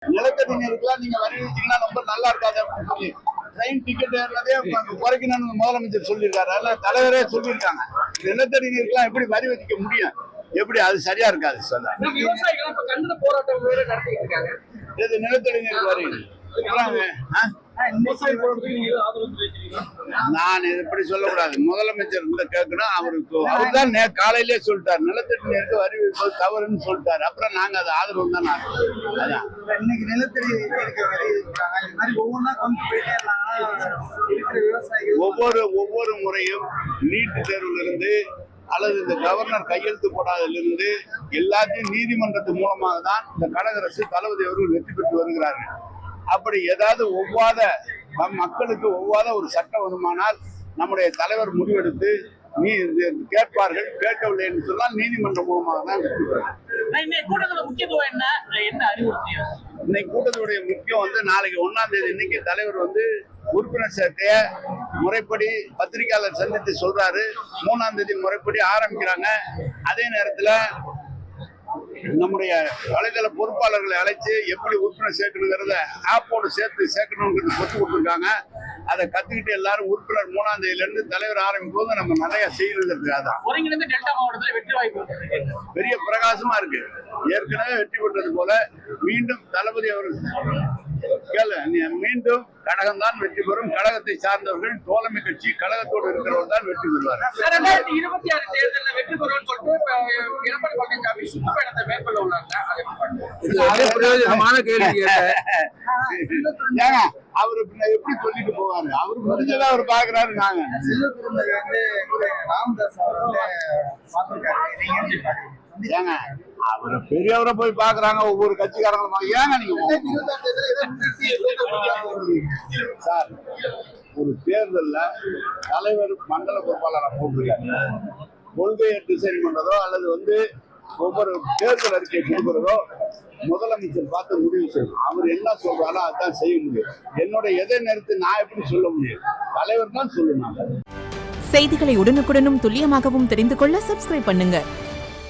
நிலத்தடி நீருக்குலாம் நீங்க வரி வச்சீங்கன்னா ரொம்ப நல்லா இருக்காது அப்படின்னு சொல்லி ட்ரெயின் டிக்கெட் ஏறினதே குறைக்கணும்னு முதலமைச்சர் சொல்லியிருக்காரு. அதெல்லாம் தலைவரே சொல்லியிருக்காங்க. நிலத்தடி நீருக்குலாம் எப்படி வரி வச்சுக்க முடியும்? எப்படி அது சரியா இருக்காது சொல்ல. விவசாயிகள் இப்ப கண்டன போராட்டம் வேற நடத்திட்டு இருக்காங்க. இது நிலத்தடி நீர் வரி நான் இப்படி சொல்லக்கூடாது. முதலமைச்சர் கேட்கணும். அவர் தான் காலையிலே சொல்லிட்டாரு நிலத்தடி நீருக்கு வரி விதிப்பது தவறுன்னு சொல்லிட்டாரு. அப்புறம் நாங்க அதை ஆதரவு தான். அதான் இன்னைக்கு நிலத்தடி நீருக்கு வரி விதிக்கிறாங்க. இது மாதிரி ஒவ்வொன்றா கொண்டு போயிட்டே விவசாயிகள் ஒவ்வொரு முறையும் நீட்டு தேர்வுல இருந்து அல்லது இந்த கவர்னர் கையெழுத்து போடாதிலிருந்து எல்லாத்தையும் நீதிமன்றத்தின் மூலமாக தான் இந்த கழக அரசு தளபதி அவர்கள் வெற்றி பெற்று வருகிறார்கள். அப்படி ஏதாவது மக்களுக்கு ஒவ்வாத ஒரு சட்டம் வருமானால் நம்முடைய தலைவர் முடிவெடுத்து கேட்பார்கள். கேட்கவில்லை என்று சொன்னால் நீதிமன்றம் மூலமாக தான் வெற்றி பெறும். இன்னைக்கு கூட்டத்துடைய முக்கியம் நாளைக்கு 1ஆம் தேதி இன்னைக்கு தலைவர் உறுப்பினர் சேர்க்கைய முறைப்படி பத்திரிகையாளர் சந்தித்து சொல்றாரு. 3ஆம் தேதி முறைப்படி ஆரம்பிக்கிறாங்க. அதே நேரத்துல நம்முடைய வலைதள பொறுப்பாளர்களை அழைச்சு எப்படி உறுப்பினர் சேர்க்கணுங்கிறத ஆப்போடு சேர்க்கணுங்கிறது கொத்து கொடுத்துருக்காங்க. அதை கத்துக்கிட்டு எல்லாரும் உறுப்பினர் 3ஆம் தேதியில இருந்து தலைவர் ஆரம்பிக்கும் போது நம்ம நிறைய செய்யணுங்கிறதுக்காக டெல்டா மாவட்டத்தில் வெற்றி வாய்ப்பு பெரிய பிரகாசமா இருக்கு. ஏற்கனவே வெற்றி பெற்றது போல மீண்டும் தளபதி அவர்கள் மீண்டும் கழகம் தான் வெற்றி பெறும். கழகத்தை சார்ந்தவர்கள் தோழமை கட்சி கழகத்தோடு இருக்கிறவர்கள் தான் வெற்றி பெறுவார். 2026 தேர்தலில் வெற்றி பெறுவோம் சொல்லிட்டு எடப்பாடி பழனிசாமி சுற்றுப்பயணத்தை மேற்கொள்ள உள்ளாங்க. அவரு எப்படி சொல்லிட்டு போவாரு? அவரு முடிஞ்சதான் அவர் பாக்குறாரு. நாங்க ஏங்க அவரை பெரியவரை போய் பாக்குறாங்க ஒவ்வொரு கட்சிக்காரங்களும். ஏங்க நீங்க சார் ஒரு தேர்தல்ல தலைவர் மண்டல பொறுப்பாளரை போட்டிருக்காங்க. கொள்கையை டிசைன் பண்றதோ அல்லது ஒவ்வொரு தேர்தல் அறிக்கை கொடுக்கிறதோ முதலமைச்சர் பார்த்து முடிவு செய்யணும். அவர் என்ன சொல்றாரோ அதான் செய்ய முடியும். என்னோட எதை நேரத்தை நான் எப்படி சொல்ல முடியும்? தலைவர் தான் சொல்லணும். செய்திகளை உடனுக்குடனும் துல்லியமாகவும் தெரிந்து கொள்ள சப்ஸ்கிரைப் பண்ணுங்க.